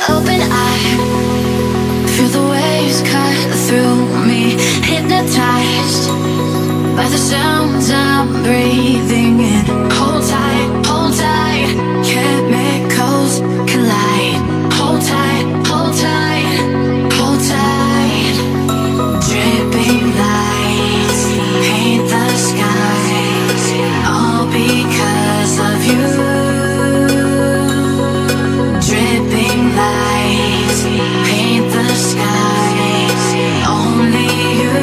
Open eye, feel the waves cut through me. Hypnotized by the sounds I'm breathing in. Hold tight, chemicals collide. Hold tight, hold tight, hold tight. Dripping lights paint the skies, all because of you. Dripping lights paint the skies, only you.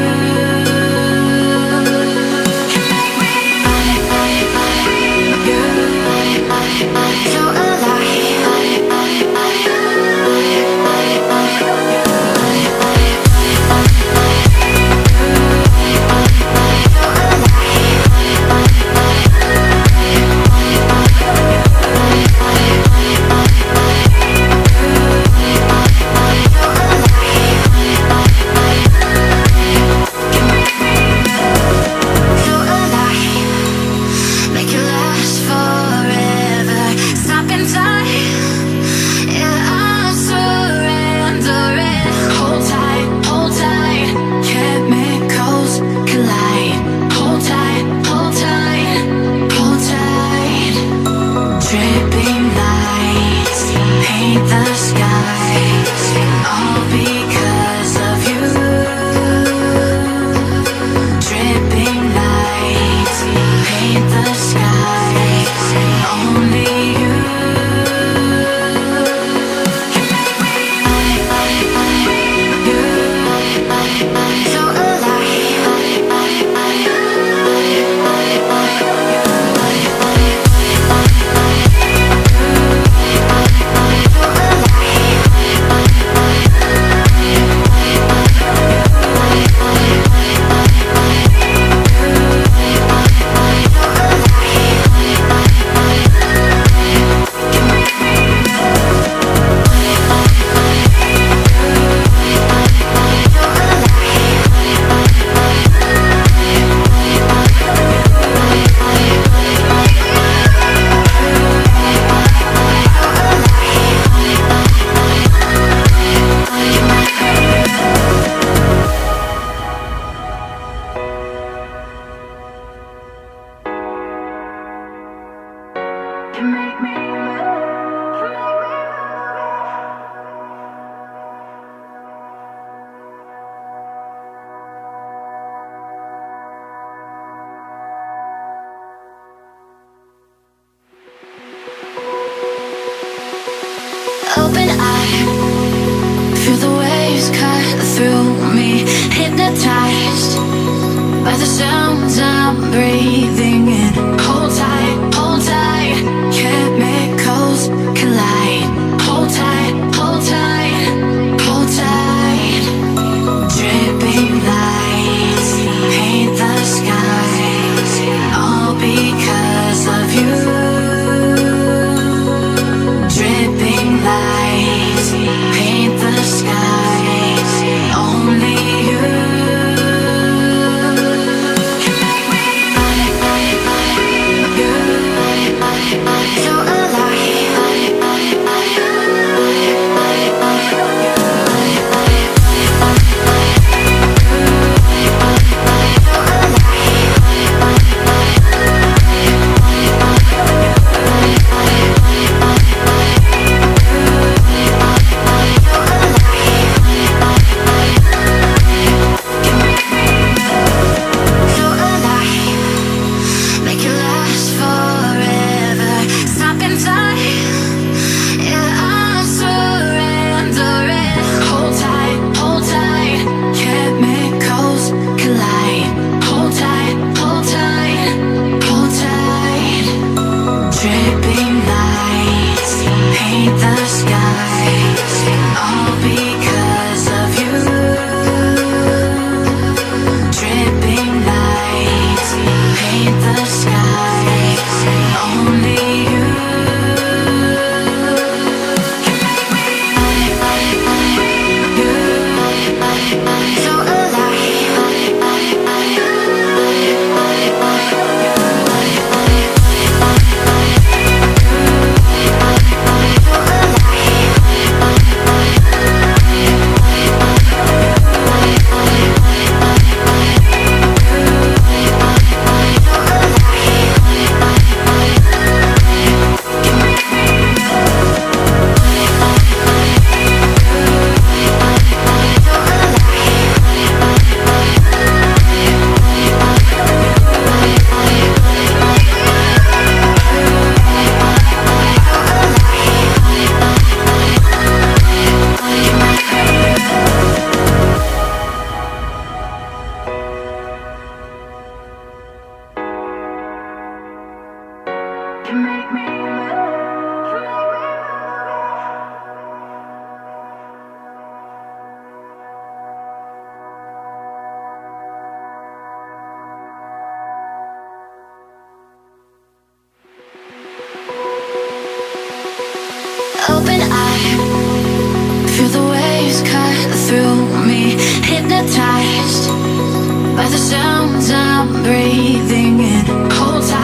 Open eye, feel the waves cut through me. Hypnotized by the sounds I'm breathing in. Hold tight, chemicals collide. Hold tight, hold tight, hold tight. Dripping lights paint the skies, all because of you. Dripping lights paint the skies, only you. Open eye, feel the waves cut through me. Hypnotized by the sounds I'm breathing in. Hold tight.